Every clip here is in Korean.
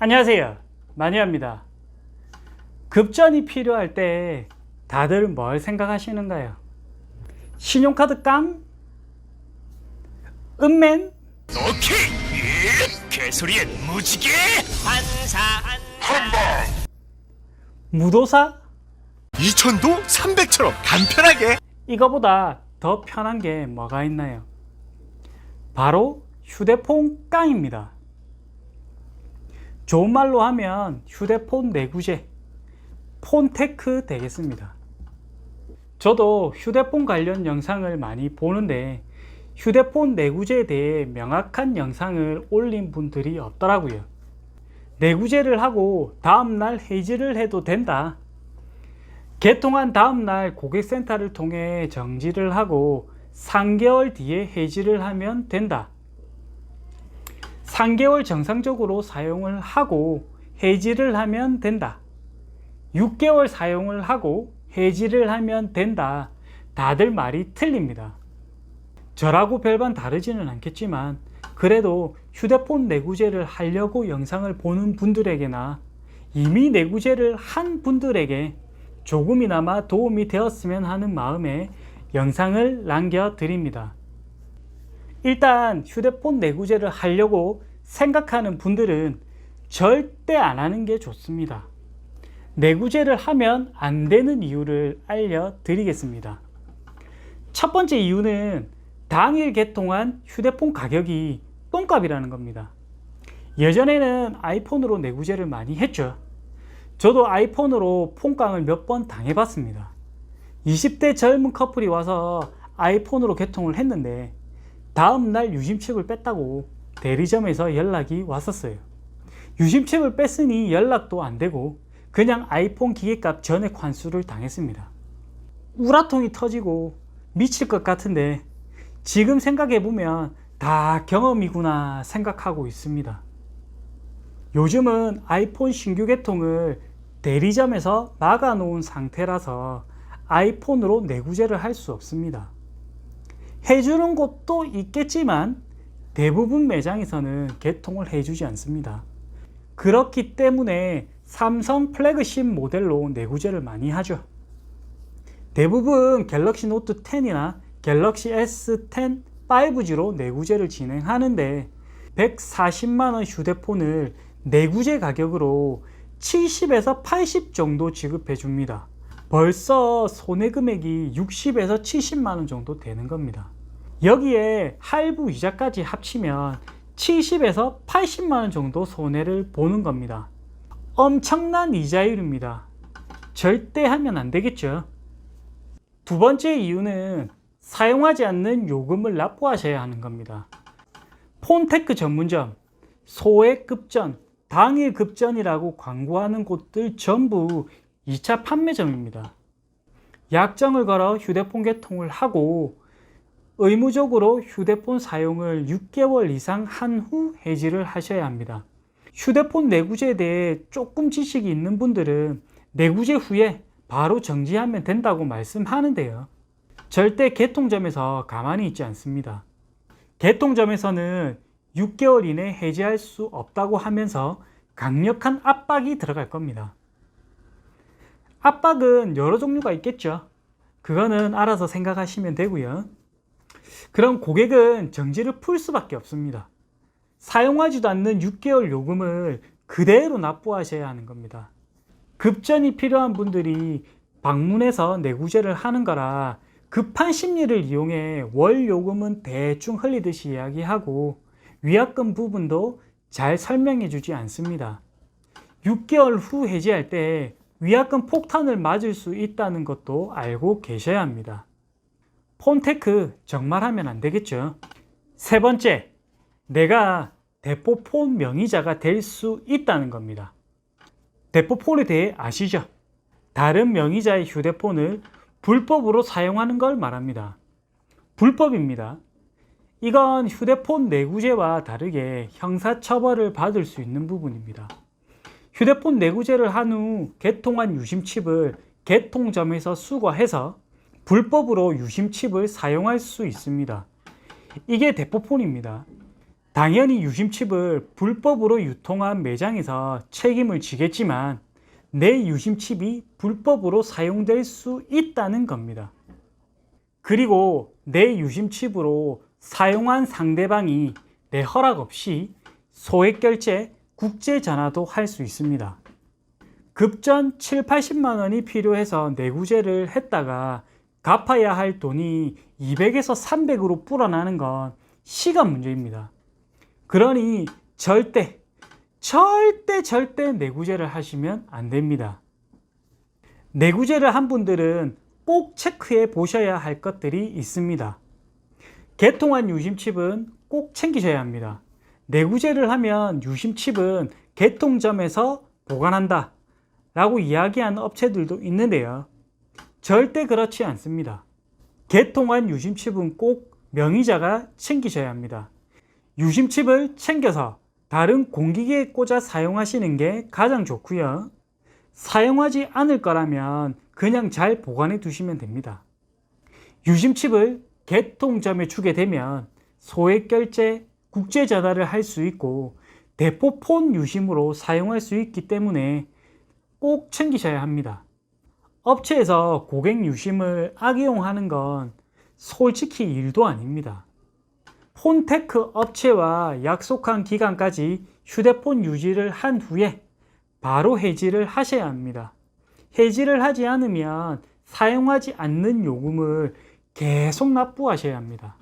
안녕하세요, 마니아입니다. 급전이 필요할 때 다들 뭘 생각하시는가요? 신용카드 깡? 은맨? 오케이! 개소리엔 무지개! 한방! 무도사? 2000도 300처럼 간편하게! 이거보다 더 편한 게 뭐가 있나요? 바로 휴대폰 깡입니다. 좋은 말로 하면 휴대폰 내구재, 폰테크 되겠습니다. 저도 휴대폰 관련 영상을 많이 보는데 휴대폰 내구재에 대해 명확한 영상을 올린 분들이 없더라고요. 내구재를 하고 다음날 해지를 해도 된다. 개통한 다음날 고객센터를 통해 정지를 하고 3개월 뒤에 해지를 하면 된다. 3개월 정상적으로 사용을 하고 해지를 하면 된다. 6개월 사용을 하고 해지를 하면 된다. 다들 말이 틀립니다. 저라고 별반 다르지는 않겠지만 그래도 휴대폰 내구재를 하려고 영상을 보는 분들에게나 이미 내구재를 한 분들에게 조금이나마 도움이 되었으면 하는 마음에 영상을 남겨드립니다. 일단 휴대폰 내구재를 하려고 생각하는 분들은 절대 안 하는 게 좋습니다. 내구재를 하면 안 되는 이유를 알려드리겠습니다. 첫 번째 이유는 당일 개통한 휴대폰 가격이 똥값이라는 겁니다. 예전에는 아이폰으로 내구재를 많이 했죠. 저도 아이폰으로 폰깡을 몇 번 당해봤습니다. 20대 젊은 커플이 와서 아이폰으로 개통을 했는데 다음날 유심칩을 뺐다고 대리점에서 연락이 왔었어요. 유심칩을 뺐으니 연락도 안 되고 그냥 아이폰 기계값 전액 환수를 당했습니다. 우라통이 터지고 미칠 것 같은데 지금 생각해보면 다 경험이구나 생각하고 있습니다. 요즘은 아이폰 신규 개통을 대리점에서 막아 놓은 상태라서 아이폰으로 내구재를 할 수 없습니다. 해주는 곳도 있겠지만 대부분 매장에서는 개통을 해주지 않습니다. 그렇기 때문에 삼성 플래그십 모델로 내구재를 많이 하죠. 대부분 갤럭시 노트 10이나 갤럭시 S10 5G로 내구재를 진행하는데 140만원 휴대폰을 내구재 가격으로 70에서 80 정도 지급해 줍니다. 벌써 손해금액이 60에서 70만원 정도 되는 겁니다. 여기에 할부 이자까지 합치면 70에서 80만원 정도 손해를 보는 겁니다. 엄청난 이자율입니다. 절대 하면 안 되겠죠. 두 번째 이유는 사용하지 않는 요금을 납부하셔야 하는 겁니다. 폰테크 전문점, 소액 급전, 당일 급전이라고 광고하는 곳들 전부 2차 판매점입니다. 약정을 걸어 휴대폰 개통을 하고 의무적으로 휴대폰 사용을 6개월 이상 한 후 해지를 하셔야 합니다. 휴대폰 내구재에 대해 조금 지식이 있는 분들은 내구재 후에 바로 정지하면 된다고 말씀하는데요. 절대 개통점에서 가만히 있지 않습니다. 개통점에서는 6개월 이내 해지할 수 없다고 하면서 강력한 압박이 들어갈 겁니다. 압박은 여러 종류가 있겠죠. 그거는 알아서 생각하시면 되고요. 그럼 고객은 정지를 풀 수밖에 없습니다. 사용하지도 않는 6개월 요금을 그대로 납부하셔야 하는 겁니다. 급전이 필요한 분들이 방문해서 내구재를 하는 거라 급한 심리를 이용해 월 요금은 대충 흘리듯이 이야기하고 위약금 부분도 잘 설명해 주지 않습니다. 6개월 후 해지할 때 위약금 폭탄을 맞을 수 있다는 것도 알고 계셔야 합니다. 폰테크 정말 하면 안 되겠죠. 세 번째, 내가 대포폰 명의자가 될 수 있다는 겁니다. 대포폰에 대해 아시죠? 다른 명의자의 휴대폰을 불법으로 사용하는 걸 말합니다. 불법입니다. 이건 휴대폰 내구재와 다르게 형사처벌을 받을 수 있는 부분입니다. 휴대폰 내구재를 한 후 개통한 유심칩을 개통점에서 수거해서 불법으로 유심칩을 사용할 수 있습니다. 이게 대포폰입니다. 당연히 유심칩을 불법으로 유통한 매장에서 책임을 지겠지만 내 유심칩이 불법으로 사용될 수 있다는 겁니다. 그리고 내 유심칩으로 사용한 상대방이 내 허락 없이 소액결제, 국제전화도 할 수 있습니다. 급전 7, 80만 원이 필요해서 내구제를 했다가 갚아야 할 돈이 200에서 300으로 불어나는 건 시간 문제입니다. 그러니 절대 내구제를 하시면 안 됩니다. 내구제를 한 분들은 꼭 체크해 보셔야 할 것들이 있습니다. 개통한 유심칩은 꼭 챙기셔야 합니다. 내구제를 하면 유심칩은 개통점에서 보관한다 라고 이야기하는 업체들도 있는데요. 절대 그렇지 않습니다. 개통한 유심칩은 꼭 명의자가 챙기셔야 합니다. 유심칩을 챙겨서 다른 공기계에 꽂아 사용하시는 게 가장 좋고요. 사용하지 않을 거라면 그냥 잘 보관해 두시면 됩니다. 유심칩을 개통점에 주게 되면 소액결제, 국제전화를 할 수 있고 대포폰 유심으로 사용할 수 있기 때문에 꼭 챙기셔야 합니다. 업체에서 고객 유심을 악용하는 건 솔직히 일도 아닙니다. 폰테크 업체와 약속한 기간까지 휴대폰 유지를 한 후에 바로 해지를 하셔야 합니다. 해지를 하지 않으면 사용하지 않는 요금을 계속 납부하셔야 합니다.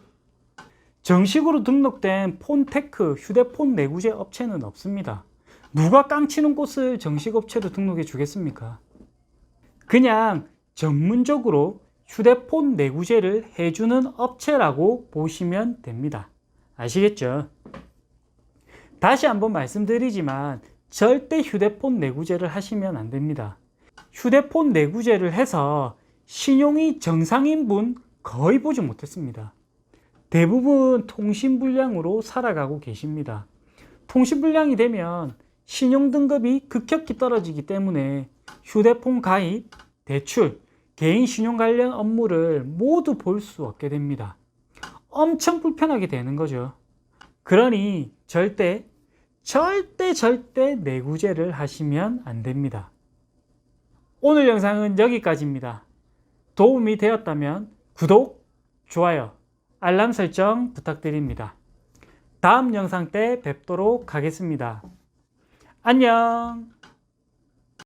정식으로 등록된 폰테크 휴대폰 내구제 업체는 없습니다. 누가 깡치는 곳을 정식 업체로 등록해 주겠습니까? 그냥 전문적으로 휴대폰 내구제를 해주는 업체라고 보시면 됩니다. 아시겠죠? 다시 한번 말씀드리지만 절대 휴대폰 내구제를 하시면 안 됩니다. 휴대폰 내구제를 해서 신용이 정상인 분 거의 보지 못했습니다. 대부분 통신불량으로 살아가고 계십니다. 통신불량이 되면 신용등급이 급격히 떨어지기 때문에 휴대폰 가입, 대출, 개인 신용 관련 업무를 모두 볼 수 없게 됩니다. 엄청 불편하게 되는 거죠. 그러니 절대 내구제를 하시면 안 됩니다. 오늘 영상은 여기까지입니다. 도움이 되었다면 구독, 좋아요, 알람 설정 부탁드립니다. 다음 영상 때 뵙도록 하겠습니다. 안녕!